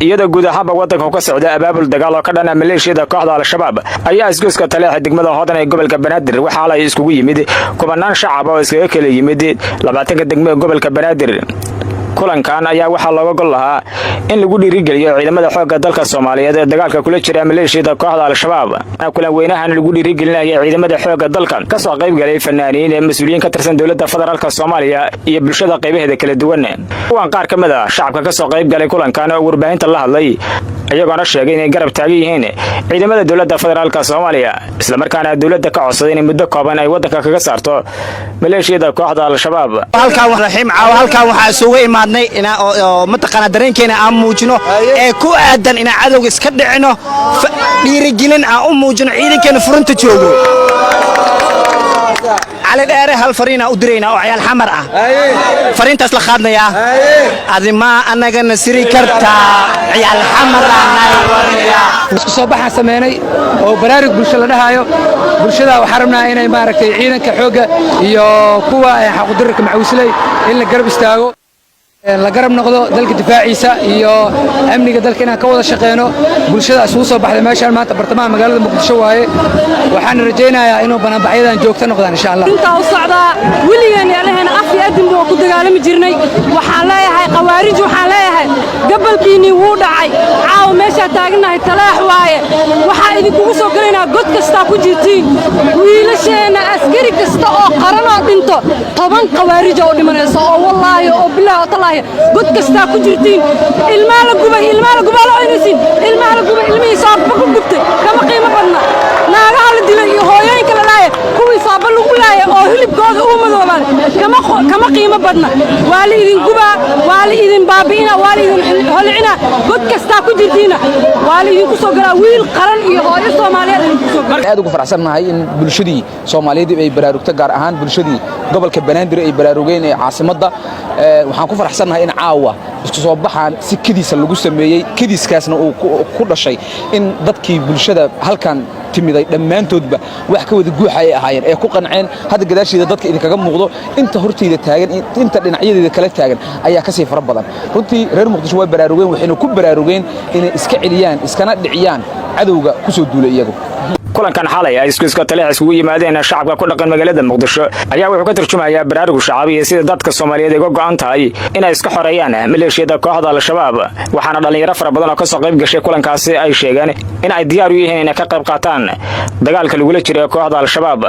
iyada guud ahaanba wadanka ka socda abaabul dagaal oo ka dhana maleeshiyada kooxda al-shabaab ayaa isgoyska taleexa degmada Hodan ee gobolka Banaadir waxa ay iskugu yimid kumanaan shacab oo iskaga kala yimid 20 degmo gobolka Banaadir kulankan ayaa waxa looga gol lahaa in lagu dhiirigeliyo ciidamada xoogga dalka Soomaaliyeed ee dagaalka kula jira maleeshiyada kooxda al-shabaab kulan weynahan lagu dhiirigelinayo ciidamada xoogga dalka ka soo qayb galay fanaaniin ee mas'uuliyiin ka tirsan dawladda federaalka Soomaaliya iyo bulshada qaybaheeda kala duwan kuwan qaar kamid ah shacabka ka soo qayb galay kulankan oo warbaahinta la hadlay ayagoona sheegay inay garab taagan yihiin ciidamada dawladda federaalka Soomaaliya isla markaana dawladda ka codsaday in muddo kooban ay wadanka kaga saarto maleeshiyada kooxda al-shabaab halkaan waxa isugu imaadnay ina mataqana dareenkeena aan muujino ee ku aadan ina cadowga iska dhicino dhiirigelin aan u muujino ciidankeena furunta joogo على الأره هالفرينا أدرينا وعيال حمر فرين تسلا خدنا يا هذه ما أنا جن سري كرتا عيال حمر صباح سميني وبرارك برشلة ده هايو برشلة وحرمنا هنا يبارك عينك حوجة يا قوة حقدرك معوسلي إلا قرب استاجو la garab noqdo dalka difaaciisa iyo amniga dalkeena ka wada shaqeeno bulshada soo soo baxday meeshaan maanta bartamaha magaalada Muqdisho waaye waxaan rajaynayaa inuu banaabaxyadan joogto noqdaan insha Allah inta u socda wiligan yaalaheen af yaadin oo ku dagaalami jirnay waxaan leeyahay qawaarij waxaan leeyahay gabalkiini wuu dhacay caaw meesha taagnahay talaax waaye waxa idinku soo galeynaa god kasta ku jirtiin wiilasheena askari kasta oo qaran oo dhinto 10 qawaarij oo dhimanayso oo wallahi oo billaah قد كستا كجرتين المال قبا لا عينسين المال قبا المي صاب بقبت كما قيمة بدنا ناغا على دلي هويين كلا لايه كوي صاب لو لايه او هلبكود او مدوبان كما قيمة بدنا والدين قبا والدين بابينا والدين هلعنا قد كستا كجرتين والدين كسو غلا ويل قرن iyo hooyo Soomaaliyeed aad ugu faraxsanahay in bulshadii Soomaaliyeed ay baraarugta gaar ahaan bulshadii gobolka Banaadir ay baraarugeen ee caasimadda waxaan ku faraxsanahay in caawa isku soo baxaan si kadiisa lagu sameeyay kadiiskaasna uu ku dhashay in dadkii bulshada halkan timiday dhamaantoodba wax ka wada guuxay ahaayeen ee ku qanceen hada gadaasheeda dadka idin kaga muuqdo inta horteeda taagan inta dhinacyadeeda kala taagan ayaa ka sii fara badan runtii reer Muqdisho way baraarugeen waxayna ku baraarugeen inay iska celiyaan iskana dhiciyaan cadowga ku soo duulay iyagu kulankan xalay ay isku taleex isugu yimaadeen shacabka ku dhaqan magaalada Muqdisho ayaa wuxuu ka tarjumayaa baraaruga shacabiyada sida dadka Soomaaliyeed ay go'aan tahay inay iska xoreeyaan maleeshiyada kooxda al-shabaab waxaana dhalinyaro fara badan oo ka soo qayb gashay kulankaasi ay sheegeen in ay diyaar u yihiin inay ka qayb qaataan dagaalka lagu jiro kooxda al-shabaab